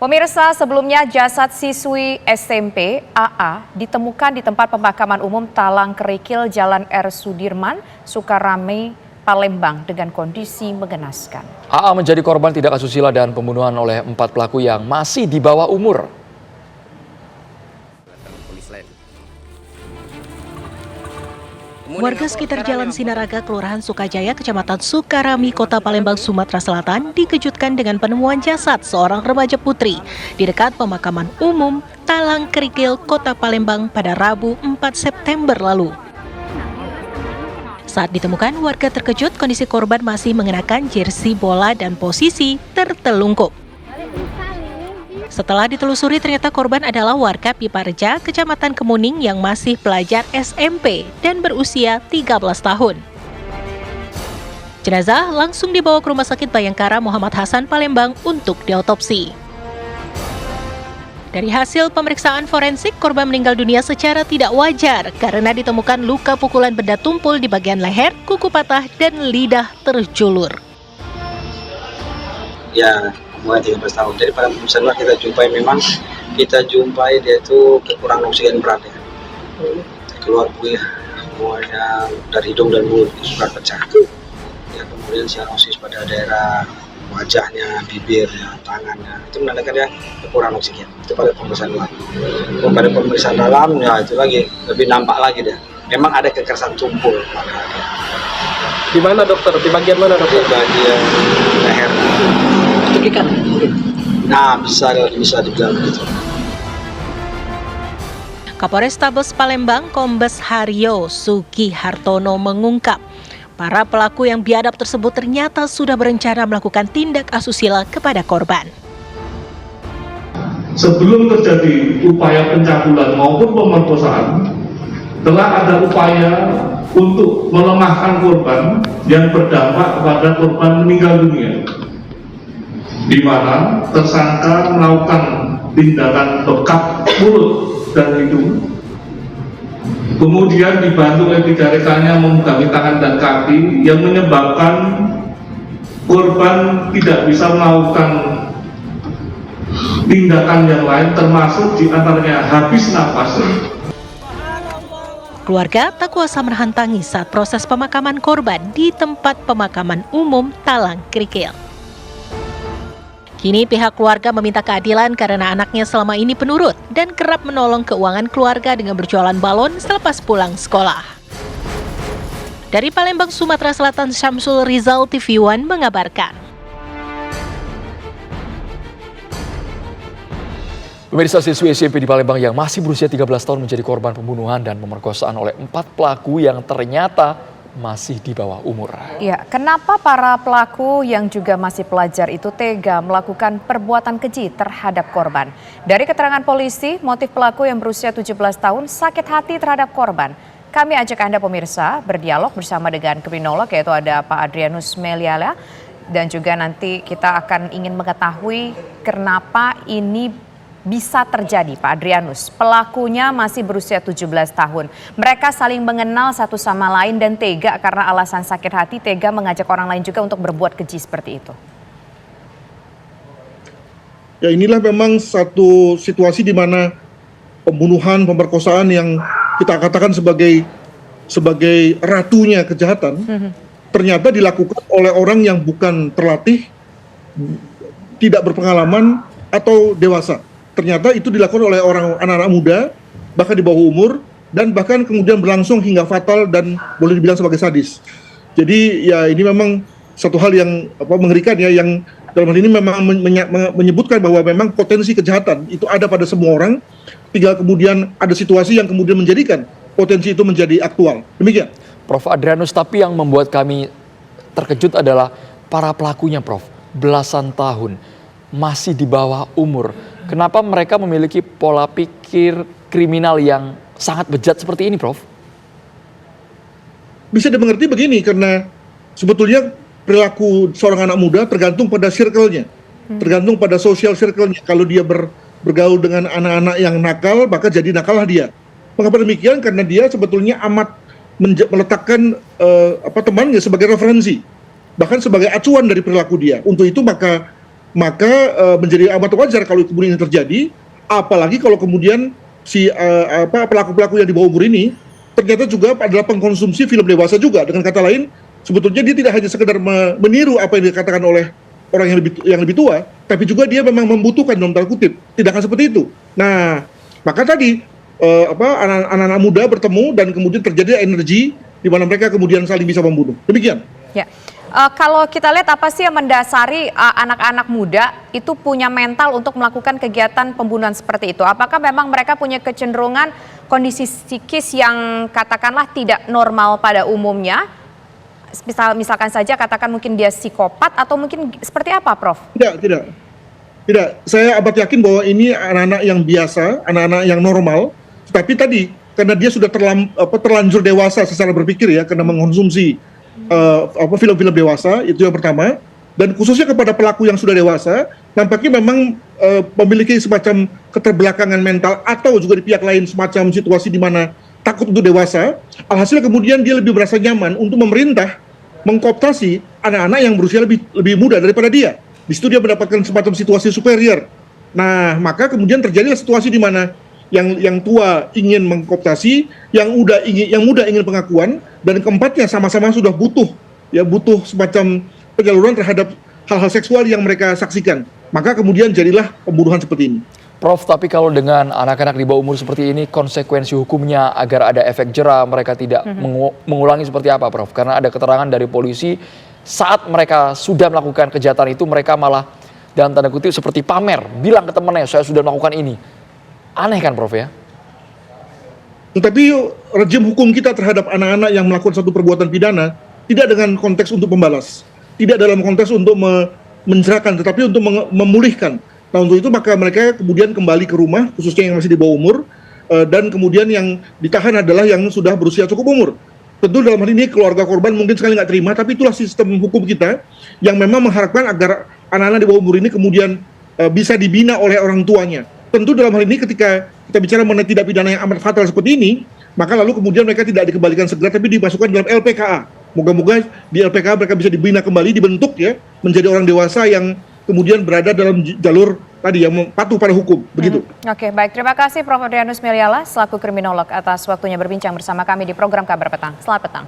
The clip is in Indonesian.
Pemirsa, sebelumnya jasad siswi SMP AA ditemukan di tempat pemakaman umum Talang Kerikil, Jalan R. Sudirman, Sukarame, Palembang dengan kondisi mengenaskan. AA menjadi korban tindak asusila dan pembunuhan oleh 4 pelaku yang masih di bawah umur. Warga sekitar Jalan Sinaraga, Kelurahan Sukajaya, Kecamatan Sukarami, Kota Palembang, Sumatera Selatan dikejutkan dengan penemuan jasad seorang remaja putri di dekat pemakaman umum Talang Kerikil, Kota Palembang pada Rabu 4 September lalu. Saat ditemukan, warga terkejut kondisi korban masih mengenakan jersey bola dan posisi tertelungkup. Setelah ditelusuri, ternyata korban adalah warga Pipareja, Kecamatan Kemuning yang masih pelajar SMP dan berusia 13 tahun. Jenazah langsung dibawa ke Rumah Sakit Bayangkara Muhammad Hasan Palembang untuk diotopsi. Dari hasil pemeriksaan forensik, korban meninggal dunia secara tidak wajar karena ditemukan luka pukulan benda tumpul di bagian leher, kuku patah, dan lidah terjulur. Ya, mulai 13 tahun. Jadi pada pemeriksaan kita jumpai dia itu kekurangan oksigen berat ya. Keluar buih semuanya dari hidung dan mulut sudah pecah. Ya, kemudian sianosis pada daerah wajahnya, bibirnya, tangannya. Itu menandakan dia kekurangan oksigen. Itu pada pemeriksaan luar. Pada pemeriksaan dalam ya itu lagi lebih nampak lagi deh. Memang ada kekerasan tumpul pada dia. Di mana dokter? Di bagian mana dokter? Di bagian leher. Nah, bisa dibilang begitu. Kapolrestabes Palembang Kombes Haryo Sugihartono mengungkap, para pelaku yang biadab tersebut ternyata sudah berencana melakukan tindak asusila kepada korban. Sebelum terjadi upaya pencabulan maupun pemerkosaan, telah ada upaya untuk melemahkan korban yang berdampak kepada korban meninggal dunia, di mana tersangka melakukan tindakan bekap mulut dan hidung, kemudian dibantu oleh 3 rekannya memegangi tangan dan kaki yang menyebabkan korban tidak bisa melakukan tindakan yang lain, termasuk diantaranya habis nafas. Keluarga tak kuasa menahan tangis saat proses pemakaman korban di tempat pemakaman umum Talang Kerikil. Kini pihak keluarga meminta keadilan karena anaknya selama ini penurut dan kerap menolong keuangan keluarga dengan berjualan balon selepas pulang sekolah. Dari Palembang, Sumatera Selatan, Syamsul Rizal, TV One mengabarkan. Pemirsa, siswi SMP di Palembang yang masih berusia 13 tahun menjadi korban pembunuhan dan pemerkosaan oleh 4 pelaku yang ternyata masih di bawah umur. Ya, kenapa para pelaku yang juga masih pelajar itu tega melakukan perbuatan keji terhadap korban? Dari keterangan polisi, motif pelaku yang berusia 17 tahun sakit hati terhadap korban. Kami ajak Anda pemirsa berdialog bersama dengan kriminolog, yaitu ada Pak Adrianus Meliala, dan juga nanti kita akan ingin mengetahui kenapa ini bisa terjadi, Pak Adrianus. Pelakunya masih berusia 17 tahun. Mereka saling mengenal satu sama lain dan tega karena alasan sakit hati, tega mengajak orang lain juga untuk berbuat keji seperti itu. Ya, inilah memang satu situasi di mana pembunuhan, pemerkosaan yang kita katakan sebagai ratunya kejahatan, ternyata dilakukan oleh orang yang bukan terlatih, tidak berpengalaman atau dewasa. Ternyata itu dilakukan oleh anak-anak muda, bahkan di bawah umur, dan bahkan kemudian berlangsung hingga fatal dan boleh dibilang sebagai sadis. Jadi ya ini memang satu hal yang mengerikan ya, yang dalam hal ini memang menyebutkan bahwa memang potensi kejahatan itu ada pada semua orang, tinggal kemudian ada situasi yang kemudian menjadikan potensi itu menjadi aktual. Demikian. Prof. Adrianus, tapi yang membuat kami terkejut adalah para pelakunya, Prof. Belasan tahun, masih di bawah umur. Kenapa mereka memiliki pola pikir kriminal yang sangat bejat seperti ini, Prof? Bisa dimengerti begini, karena sebetulnya perilaku seorang anak muda tergantung pada circle-nya, tergantung pada social circle-nya. Kalau dia bergaul dengan anak-anak yang nakal, maka jadi nakallah dia. Mengapa demikian? Karena dia sebetulnya amat meletakkan temannya sebagai referensi, bahkan sebagai acuan dari perilaku dia. Untuk itu maka maka menjadi amat wajar kalau kemudian ini terjadi, apalagi kalau kemudian si pelaku-pelaku yang di bawah umur ini ternyata juga adalah pengkonsumsi film dewasa juga. Dengan kata lain, sebetulnya dia tidak hanya sekedar meniru apa yang dikatakan oleh orang yang lebih tua, tapi juga dia memang membutuhkan dalam tanda kutip tindakan seperti itu. Nah, maka tadi anak-anak muda bertemu dan kemudian terjadi energi di mana mereka kemudian saling bisa membunuh. Demikian. Ya. Kalau kita lihat apa sih yang mendasari anak-anak muda itu punya mental untuk melakukan kegiatan pembunuhan seperti itu? Apakah memang mereka punya kecenderungan kondisi psikis yang katakanlah tidak normal pada umumnya? Misalkan saja katakan mungkin dia psikopat atau mungkin seperti apa, Prof? Tidak. Saya amat yakin bahwa ini anak-anak yang biasa, anak-anak yang normal. Tapi tadi karena dia sudah terlanjur dewasa secara berpikir ya, karena mengkonsumsi film-film dewasa, itu yang pertama. Dan khususnya kepada pelaku yang sudah dewasa, nampaknya memang memiliki semacam keterbelakangan mental atau juga di pihak lain semacam situasi di mana takut untuk dewasa. Alhasil kemudian dia lebih merasa nyaman untuk memerintah, mengkooptasi anak-anak yang berusia lebih muda daripada dia. Di situ dia mendapatkan semacam situasi superior. Nah, maka kemudian terjadilah situasi di mana yang tua ingin mengkooptasi, yang muda ingin pengakuan, dan keempatnya sama-sama sudah butuh semacam penyaluran terhadap hal-hal seksual yang mereka saksikan. Maka kemudian jadilah pembunuhan seperti ini. Prof, tapi kalau dengan anak-anak di bawah umur seperti ini, konsekuensi hukumnya agar ada efek jera, mereka tidak mengulangi seperti apa, Prof? Karena ada keterangan dari polisi, saat mereka sudah melakukan kejahatan itu, mereka malah dalam tanda kutip seperti pamer, bilang ke temannya, saya sudah melakukan ini. Aneh kan, Prof, ya? Tetapi rejim hukum kita terhadap anak-anak yang melakukan satu perbuatan pidana tidak dengan konteks untuk membalas, tidak dalam konteks untuk mencerahkan, tetapi untuk memulihkan. Nah, untuk itu maka mereka kemudian kembali ke rumah, khususnya yang masih di bawah umur, dan kemudian yang ditahan adalah yang sudah berusia cukup umur. Tentu dalam hal ini keluarga korban mungkin sekali nggak terima, tapi itulah sistem hukum kita yang memang mengharapkan agar anak-anak di bawah umur ini kemudian bisa dibina oleh orang tuanya. Tentu dalam hal ini ketika kita bicara mengenai tindak pidana yang amat fatal seperti ini, maka lalu kemudian mereka tidak dikembalikan segera, tapi dimasukkan dalam LPKA. Moga-moga di LPKA mereka bisa dibina kembali, dibentuk ya, menjadi orang dewasa yang kemudian berada dalam jalur tadi yang patuh pada hukum, begitu. Oke, baik. Terima kasih Prof. Adrianus Meliala selaku kriminolog atas waktunya berbincang bersama kami di program Kabar Petang. Selamat petang.